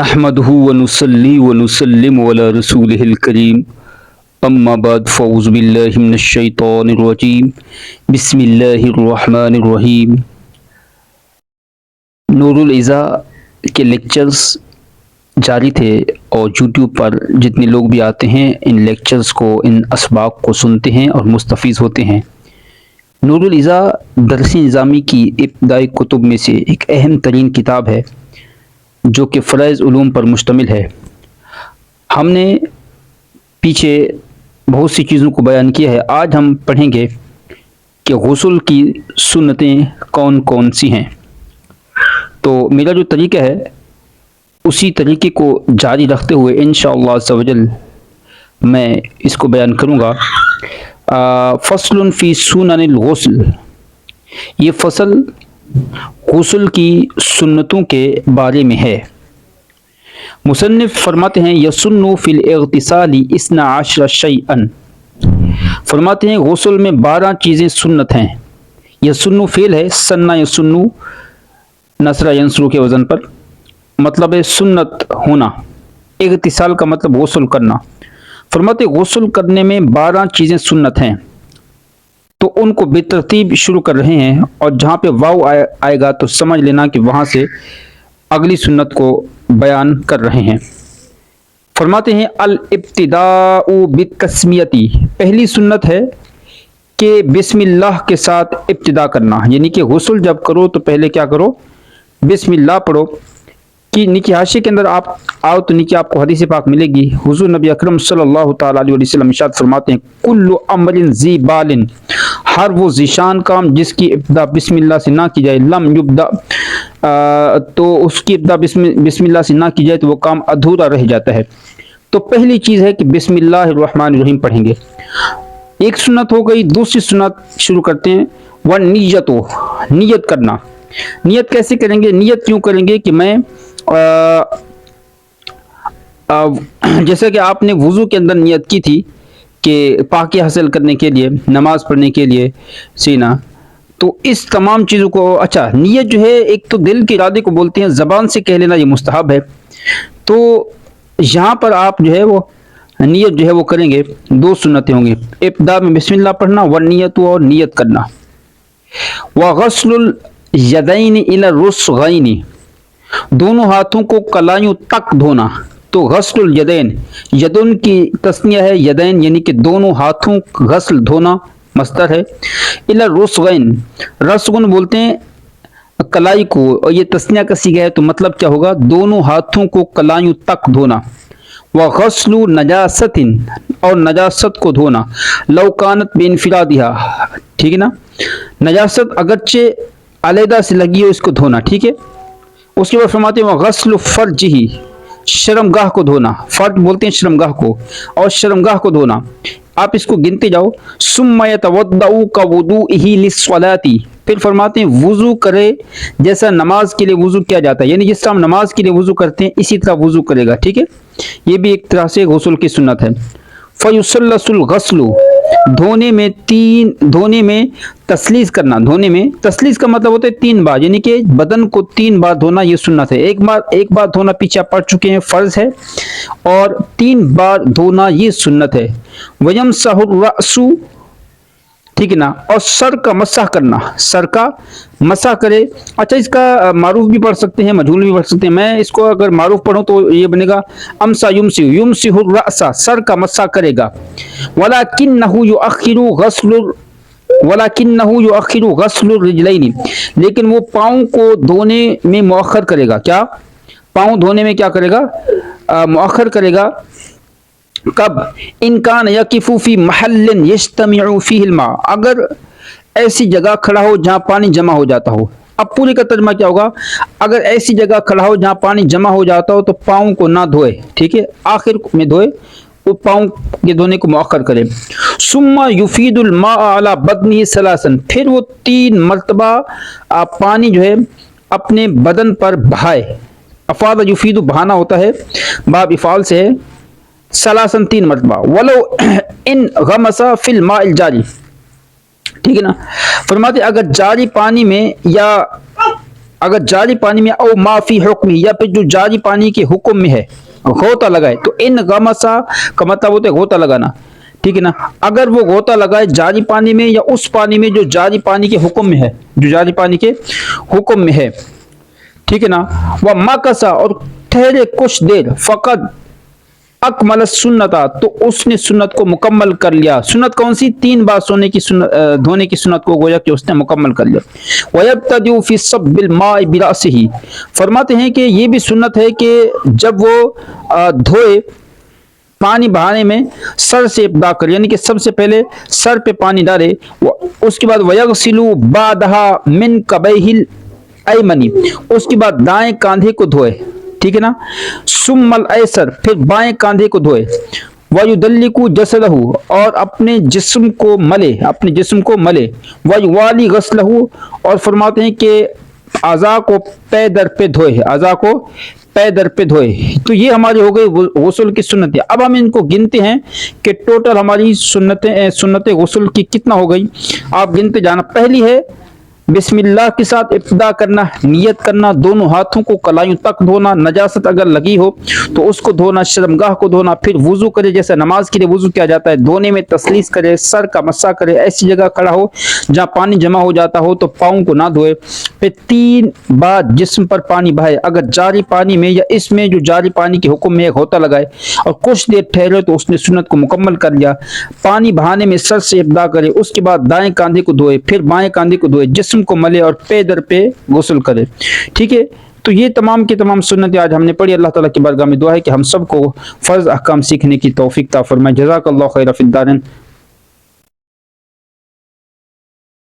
नहमदहु व नुसल्ली व नुसल्लिमु अला रसूलिहिल करीम अम्मा बाद फ़ऊज़ु बिल्लाहि मिनश शैतानिर रजीम बिस्मिल्लाहिर रहमानिर रहीम। नूरुल इज़ा के लेक्चर्स जारी थे और यूट्यूब पर जितने लोग भी आते हैं इन लेक्चर्स को, इन असबाक को सुनते हैं और मुस्तफ़ीज़ होते हैं। नूरुल इज़ा दरस निज़ामी की इब्तिदाई कुतुब में से एक अहम तरीन किताब है जो कि फ़रज़ उलूम पर मुश्तमिल है। हमने पीछे बहुत सी चीज़ों को बयान किया है। आज हम पढ़ेंगे कि गुस्ल की सुन्नतें कौन कौन सी हैं। तो मेरा जो तरीका है उसी तरीके को जारी रखते हुए इंशाअल्लाह अज़्ज़ा वजल मैं इसको बयान करूँगा। फ़स्लुन फ़ी सुननिल गुस्ल, ये फ़सल गुस्ल की सुन्नतों के बारे में है। मुसन्निफ़ फरमाते हैं यसुन्नु फ़िल इग़्तिसाली इस्ना अशरा शैअन, फरमाते हैं गुस्ल में 12 चीज़ें सुन्नत हैं। यसुन्नु फ़ेल है, सन्ना यसुन्नु नसरा यंसरू के वज़न पर, मतलब है सुन्नत होना। इग़्तिसाल का मतलब गुस्ल करना। फरमाते गुस्ल करने में 12 चीज़ें सुन्नत हैं, तो उनको बेतरतीब शुरू कर रहे हैं और जहाँ पे वाव आएगा तो समझ लेना कि वहाँ से अगली सुन्नत को बयान कर रहे हैं। फरमाते हैं अल इब्तिदाउ बितस्मियती, पहली सुन्नत है कि बिस्मिल्लाह के साथ इब्तिदा करना, यानी कि गुस्ल जब करो तो पहले क्या करो, बिस्मिल्लाह पढ़ो। कि नीचे हाशिए के अंदर आप आओ तो नीचे आपको हदीस पाक मिलेगी। हुजूर नबी अकरम सल्लल्लाहु ताला अलैहि वसल्लम इरशाद फरमाते हैं कुल्लु अमरिन ज़ी बालिन, हर वो ज़ीशान काम जिसकी इब्तिदा बिस्मिल्लाह से ना की जाए, लम युब्दा, तो उसकी इब्तिदा बिस्मिल्लाह से ना की जाए तो वो काम अधूरा रह जाता है। तो पहली चीज़ है कि बिस्मिल्लाहिर रहमानिर रहीम पढ़ेंगे। एक सुन्नत हो गई। दूसरी सुन्नत शुरू करते हैं व नियतो, नियत करना। नियत कैसे करेंगे, नियत क्यों करेंगे कि मैं जैसे कि आपने वुज़ू के अंदर नियत की थी कि पाकी हासिल करने के लिए, नमाज पढ़ने के लिए सीना, तो इस तमाम चीज़ों को, अच्छा नियत जो है एक तो दिल के इरादे को बोलते हैं, ज़बान से कह लेना ये मुस्तहब है। तो यहाँ पर आप जो है वो नियत जो है वो करेंगे। 2 सुन्नतें होंगी, इब्तिदा में बिस्मिल्लाह पढ़ना व नियत, और नियत करना। व गस्लुल यदैनि इला रुस्गैनि, दोनों हाथों को कलाइयों तक धोना। तो गस्लुल यदैन, यदुन की तस्निया है यदैन, यानी कि दोनों हाथों गस्ल धोना मस्तर है। इला रुस्गैन, रसगुन बोलते हैं कलाई को, और ये तस्निया का सीगा है तो मतलब क्या होगा, दोनों हाथों को कलाइयों तक धोना। व गस्लु नजासतिन, और नजासत को धोना। लौकानत बेनफिरादिहा, ठीक है ना, नजासत अगरचे अलहदा से लगी हो इसको धोना, ठीक है। उसके बाद फरमाते हैं गस्ल फर्ज ही, शर्मगाह को धोना। फर्ज बोलते हैं शर्मगाह को, और शर्मगाह को धोना। आप इसको गिनते जाओ। सुम्मा यतवद्दउ का वुदूइही लिस्सलाती, फिर फरमाते हैं वुजू करे जैसा नमाज के लिए वुजू किया जाता है, यानी जिस तरह हम नमाज के लिए वुजू करते हैं इसी तरह वुजू करेगा, ठीक है। ये भी एक तरह से गुस्ल की सुन्नत है। फयुसल्लसुल गस्लु, धोने में तसलीस करना। धोने में तसलीस का मतलब होता है 3 बार, यानी कि बदन को 3 बार धोना, ये सुन्नत है। एक बार धोना पीछे आप पढ़ चुके हैं, फर्ज है, और 3 बार धोना ये सुन्नत है। वयमसहुर रअसु, ठीक है ना, और सर का मसाह करना, सर का मसाह करे। अच्छा, इसका मारूफ भी पढ़ सकते हैं, मजहूल भी पढ़ सकते हैं। मैं इसको अगर मारूफ पढ़ूं तो ये बनेगा अमसा युमसी, युमसिहुर रअसा, सर का मसाह करेगा। वलाकिन्नहु युअखिरु गस्लुर, वलाकिन्नहु युअखिरु गस्लुर रिजलैनि, लेकिन वो पाँव को धोने में मुअख्खर करेगा। क्या, पाँव धोने में क्या करेगा, मुअख्खर करेगा। कब, इनकान यकिफु फी महल्लिन यज्तमिउ फीहिल मा, अगर ऐसी जगह खड़ा हो जहाँ पानी जमा हो जाता हो। अब पूरे का तर्जुमा क्या होगा, अगर ऐसी जगह खड़ा हो जहाँ पानी जमा हो जाता हो तो पाँव को ना धोए, ठीक है, आखिर में धोए, वो पाँव के धोने को मुअख्खर करे। सुम्मा युफीदुल मा अला बदनी सलासन, फिर वो 3 मरतबा पानी जो है अपने बदन पर बहाए। अफादा युफीदु बहाना होता है, बाब इफाल से है, सलासन 3 मरतबा। वलो इन गमसा फिल माइल जारी, ठीक है ना। फरमाते अगर जारी पानी में या اگر جاری پانی میں او معافی حکم یا پھر جو جاری پانی کے حکم میں ہے غوطہ لگائے، تو ان غمسا کا مطلب ہوتا ہے غوطہ لگانا، ٹھیک ہے نا، اگر وہ غوطہ لگائے جاری پانی میں یا اس پانی میں جو جاری پانی کے حکم میں ہے، جو جاری پانی کے حکم میں ہے، ٹھیک ہے نا، وہ مکسا اور ٹھہرے کچھ دیر، فقط اکمل سنتا تو اس نے سنت کو مکمل کر لیا۔ سنت کون سی؟ 3 بار سونے کی سنت، دھونے کی سنت کو گویا کہ اس نے مکمل کر لیا۔ وَيَبْتَدِعُ فِي الصَّبِّ الْمَاءِ بِرَأْسِهِ، فرماتے ہیں کہ یہ بھی سنت ہے کہ جب وہ دھوئے پانی بہانے میں سر سے ابتدا کرے، یعنی کہ سب سے پہلے سر پہ پانی ڈالے، اس کے بعد وَيَغْسِلُ بَعْدَهَا مِنْ كَبَيْهِ الْأَيْمَنِ، اس کے بعد دائیں کاندھے کو دھوئے، ٹھیک ہے نا، ثم الایسر، پھر بائیں کاندھے کو دھوئے، وَيُدَلِّكُ جَسَدَهُ، اور اپنے جسم کو ملے، اپنے جسم کو ملے، وَيُوَالِي غَسْلَهُ، اور فرماتے ہیں کہ اعضاء کو پے در پہ دھوئے، اعضاء کو پے در پہ دھوئے۔ تو یہ ہماری ہو گئی غسل کی سنتیں۔ اب ہم ان کو گنتے ہیں کہ ٹوٹل ہماری سنت غسل کی کتنا ہو گئی، آپ گنتے جانا۔ پہلی ہے بسم اللہ کے ساتھ ابتدا کرنا، نیت کرنا، دونوں ہاتھوں کو کلائیوں تک دھونا، نجاست اگر لگی ہو تو اس کو دھونا، شرمگاہ کو دھونا، پھر وضو کرے، جیسے نماز کے لیے وضو کیا جاتا ہے، دھونے میں تسلیس کرے، سر کا مسح کرے، ایسی جگہ کھڑا ہو جہاں پانی جمع ہو جاتا ہو تو پاؤں کو نہ دھوئے، پھر 3 بار جسم پر پانی بہائے، اگر جاری پانی میں یا اس میں جو جاری پانی کے حکم میں غوطہ لگائے اور کچھ دیر ٹھہرے تو اس نے سنت کو مکمل کر لیا۔ پانی بہانے میں سر سے ابتدا کرے، اس کے بعد دائیں کاندھے کو دھوئے، پھر بائیں کاندھے کو دھوئے، جسم کو ملے اور پے در پہ غسل کرے، ٹھیک ہے۔ تو یہ تمام کی تمام سنتیں آج ہم نے پڑھی۔ اللہ تعالیٰ کی بارگاہ میں دعا ہے کہ ہم سب کو فرض احکام سیکھنے کی توفیق عطا فرمائے۔ جزاک اللہ خیر فی الدارین۔